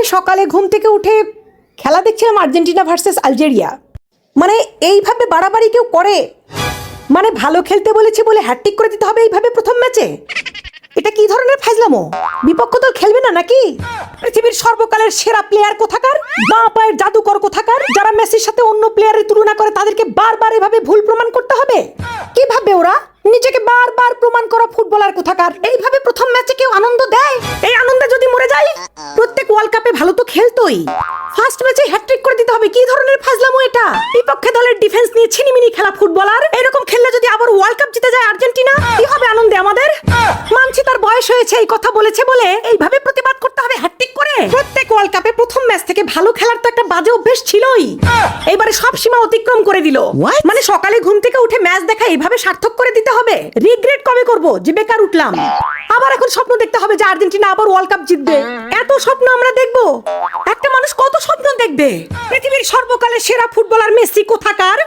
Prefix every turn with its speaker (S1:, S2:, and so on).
S1: মানে সকালে ঘুম থেকে উঠে খেলা দেখছিলাম আর্জেন্টিনা ভার্সেস আলজেরিয়া। মানে এইভাবে বাড়াবাড়ি কেউ করে? মানে ভালো খেলতে বলেছে বলে হ্যাটট্রিক করে দিতে হবে এইভাবে প্রথম ম্যাচে? এটা কি ধরনের ফাজলামো? বিপক্ষ দল খেলবে না নাকি? পৃথিবীর সর্বকালের সেরা প্লেয়ার কোথাকার, বাঁ পায়ের জাদুকর কোথাকার, যারা মেসির সাথে অন্য প্লেয়ারের তুলনা করে তাদেরকে বারবার এভাবে ভুল প্রমাণ করতে হবে? কিভাবে ওরা নিজেকে বারবার প্রমাণ করা ফুটবলার কোথাকার এইভাবে প্রথম ম্যাচে কেউ আনন্দ দেয়? এই আনন্দে যদি মরে যায়, প্রত্যেক ওয়ার্ল্ড কাপে ভালো তো খেলতোই, ফার্স্ট ম্যাচে হ্যাটট্রিক করে দিতে হবে? কি ধরনের ফাজলামো এটা? বিপক্ষে দলের ডিফেন্স নিয়ে ছিনিমিনি খেলা ফুটবলার এরকম খেললে যদি আবার ওয়ার্ল্ড কাপ জিতে যায় আর্জেন্টিনা, কি হবে আনন্দে আমাদের? মানছি তার বয়স হয়েছে, এই কথা বলেছে বলে এইভাবে প্রতিবাদ করতে হবে হ্যাটট্রিক করে? প্রত্যেক ওয়ার্ল্ড কাপে প্রথম ম্যাচ থেকে ভালো খেলার তো একটা বাজে অভ্যেস ছিলই, এবারে সব সীমা অতিক্রম করে দিল। মানে সকালে ঘুম থেকে উঠে ম্যাচ দেখা এইভাবে সার্থক করে দিতে হবে? রিগ্রেট কবে করব যে বেকার উঠলাম? আবার এখন স্বপ্ন দেখতে হবে যে আর্জেন্টিনা আবার ওয়ার্ল্ড কাপ জিতবে? এত স্বপ্ন আমরা দেখবো? একটা মানুষ কত স্বপ্ন দেখবে? পৃথিবীর সর্বকালের সেরা ফুটবলার মেসি কোথাকার